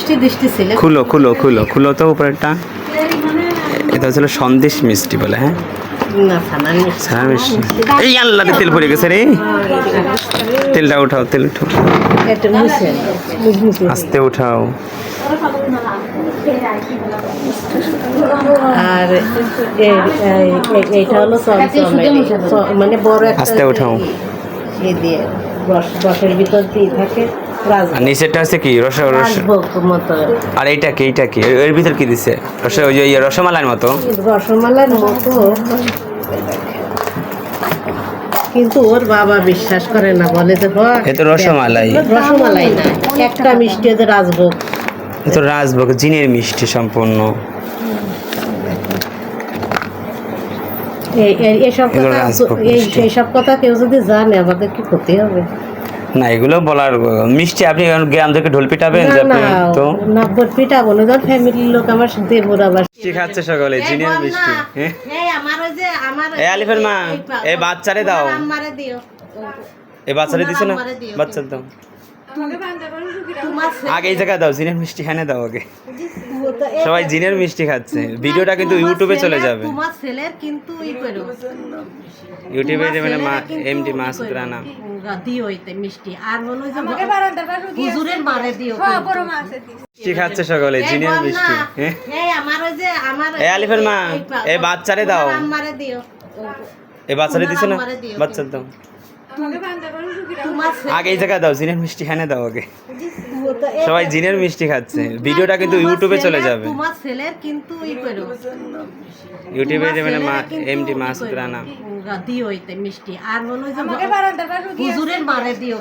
মিষ্টি দৃষ্টি ছিল। খুলো খুলো খুলো খুলো তো উপরেরটা। এটা হচ্ছিল সন্দেশ মিষ্টি বলে। হ্যাঁ না ছানার মিষ্টি। ছানার মিষ্টি। এই আল্লাহ তেল পড়ে গেছে রে। তেলটা উঠাও, তেল উঠাও, এটা মুছে মুছে আস্তে উঠাও। আর এইটা হলো মানে বড় একটা আস্তে উঠাও। এই দিয়ে রসের ভিতর দিয়ে থাকে আর নিচেরটা হচ্ছে কি রাজভোগ মতো। আর এইটা কি, এইটা কি এর ভিতর কি দিছে? ওই যে রসমালাইর মতো। রসমালাইর মতো, কিন্তু ওর বাবা বিশ্বাস করে না, বলে যে এ তো রসমালাই। রসমালাই না, একটা মিষ্টি হচ্ছে রাজভোগ। এ তো রাজভোগ, জিনের মিষ্টি সম্পূর্ণ। এইসব কথা কেউ যদি জানে আমাদের কি ক্ষতি হবে? না এগুলো বলার মিষ্টি। আপনি গ্রাম থেকে ঢোল পিটাবেন? তো না পিটাবো না, ধর ফ্যামিলির লোক আমার দেবর আবার মিষ্টি খাচ্ছে সকালে, জিনের মিষ্টি। আলিফের মা এই বাচ্চারে দাও, এই বাচ্চারে দিছে না, বাচ্চার দাও আগে, এই জায়গায় দাও, জিনের মিষ্টি হ্যাঁ দাও আগে। সবাই জিনের মিষ্টি খাচ্ছে। ভিডিওটা কিন্তু ইউটিউবে চলে যাবে। তোমার ছেলের কিন্তু ইউটিউবে যাবে না, এমডি মাসুদ রানা দিও এতে মিষ্টি। আর মনে হয় যে হুজুরের মারে দিও। মিষ্টি খাচ্ছে সকালে, জিনের মিষ্টি। এই আলিফের মা এই বাচ্চারে দাও, এই বাচ্চারে দিছে না, বাচ্চার দাও আগে, এই জায়গায় দাও, জিনের মিষ্টি হ্যাঁ দাও আগে। সবাই জিনের মিষ্টি খাচ্ছে। ভিডিওটা কিন্তু ইউটিউবে চলে যাবে। তোমার ছেলের কিন্তু ইউটিউবে যাবে না, এমডি মাসুদ রানা দিও এতে মিষ্টি। আর মনে হয় যে হুজুরের মারে দিও।